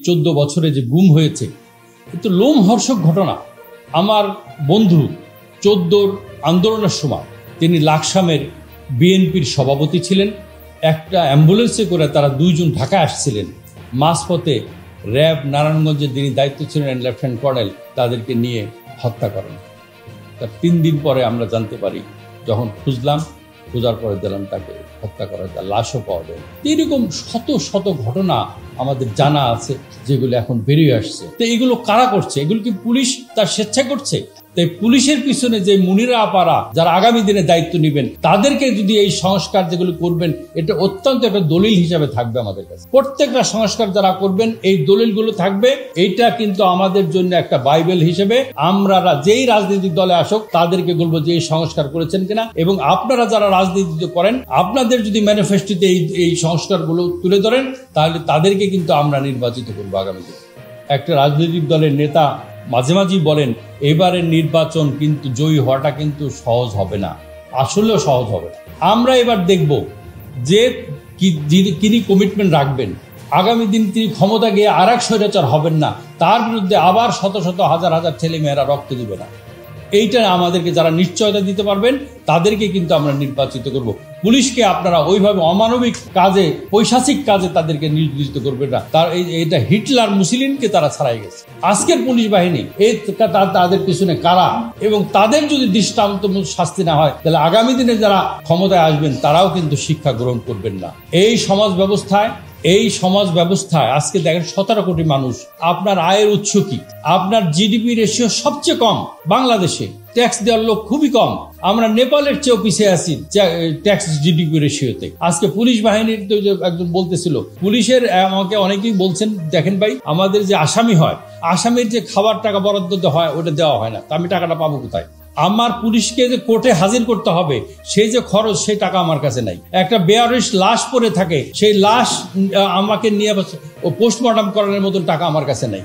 14 বছরে যে গুম হয়েছে কিন্তু লোমহর্ষক ঘটনা। আমার বন্ধু 14 আন্দোলনের সময় তিনি লাকসামের বিএনপির সভাপতি ছিলেন। একটা অ্যাম্বুলেন্সে করে তারা 2 জন ঢাকা আসছিলেন। মাঝপথে র্যাব নারায়ণগঞ্জের যিনি দায়িত্ব ছিলেন লেফটেন্যান্ট কর্নেল তাদেরকে নিয়ে হত্যা করেন। তার 3 দিন পরে আমরা জানতে পারি, যখন খোঁজার পরে দিলাম তাকে হত্যা করা, তার লাশও পাওয়া যায়। এরকম শত শত ঘটনা আমাদের জানা আছে যেগুলো এখন বেরিয়ে আসছে। তো এগুলো কারা করছে? এগুলো কি পুলিশ তার স্বেচ্ছা করছে? তাই পুলিশের পিছনে যে মুনিরা আপারা যারা আগামী দিনে দায়িত্ব নেবেন তাদেরকে যদি এই সংস্কার যেগুলো করবেন, এটা অত্যন্ত একটা দলিল হিসাবে থাকবে আমাদের কাছে। প্রত্যেকটা সংস্কার যারা করবেন এই দলিলগুলো থাকবে। এইটা কিন্তু আমাদের জন্য একটা বাইবেল হিসেবে আমরা যেই রাজনৈতিক দলে আসুক তাদেরকে বলবো যে এই সংস্কার করেছেন কিনা, এবং আপনারা যারা রাজনীতি করেন আপনাদের যদি ম্যানিফেস্টোতে এই সংস্কারগুলো তুলে ধরেন তাহলে তাদেরকে কিন্তু আমরা নির্বাচিত করবো আগামী দিনে। একটা রাজনৈতিক দলের নেতা মাঝে মাঝেই বলেন এবারের নির্বাচন কিন্তু জয়ী হওয়াটা কিন্তু সহজ হবে না, আসলেও সহজ হবে না। আমরা এবার দেখব যে তিনি কমিটমেন্ট রাখবেন, আগামী দিন তিনি ক্ষমতা গিয়ে আর এক স্বৈরাচার হবেন না, তার বিরুদ্ধে আবার শত শত হাজার হাজার ছেলে মেয়েরা রক্ত দিবে না। এইটা আমাদেরকে যারা নিশ্চয়তা দিতে পারবেন তাদেরকে কিন্তু আমরা নির্বাচিত করব। পুলিশকে আপনারা ওইভাবে অমানবিক কাজে, পৈশাচিক কাজে তাদেরকে নির্বাচিত করবেন না। এটা হিটলার মুসলিনকে তারা ছাড়াই গেছে। আজকের পুলিশ বাহিনী তাদের পিছনে কারা, এবং তাদের যদি দৃষ্টান্তমূলক শাস্তি না হয় তাহলে আগামী দিনে যারা ক্ষমতায় আসবেন তারাও কিন্তু শিক্ষা গ্রহণ করবেন না। এই সমাজ ব্যবস্থায় আজকে দেখেন 17 কোটি মানুষ। আপনার আয়ের উৎস কি? আপনার জিডিপি রেশিও সবচেয়ে কম বাংলাদেশে, ট্যাক্স দেওয়ার লোক খুবই কম। আমরা নেপালের চেয়েও পিছিয়ে আছি ট্যাক্স জিডিপি রেশিওতে। আজকে পুলিশ বাহিনীর তো একজন বলতেছিল, পুলিশের আমাকে অনেকেই বলছেন দেখেন ভাই আমাদের যে আসামি হয়, আসামির যে খাবার টাকা বরাদ্দ হয় ওটা দেওয়া হয় না, তা আমি টাকাটা পাবো কোথায়? আমার পুলিশকে যে কোর্টে হাজির করতে হবে সেই যে খরচ, সেই টাকা আমার কাছে নাই। একটা বেয়ারিশ লাশ পড়ে থাকে, সেই লাশ আমাকে নিয়ে পোস্টমর্টম করানোর মতন টাকা আমার কাছে নাই।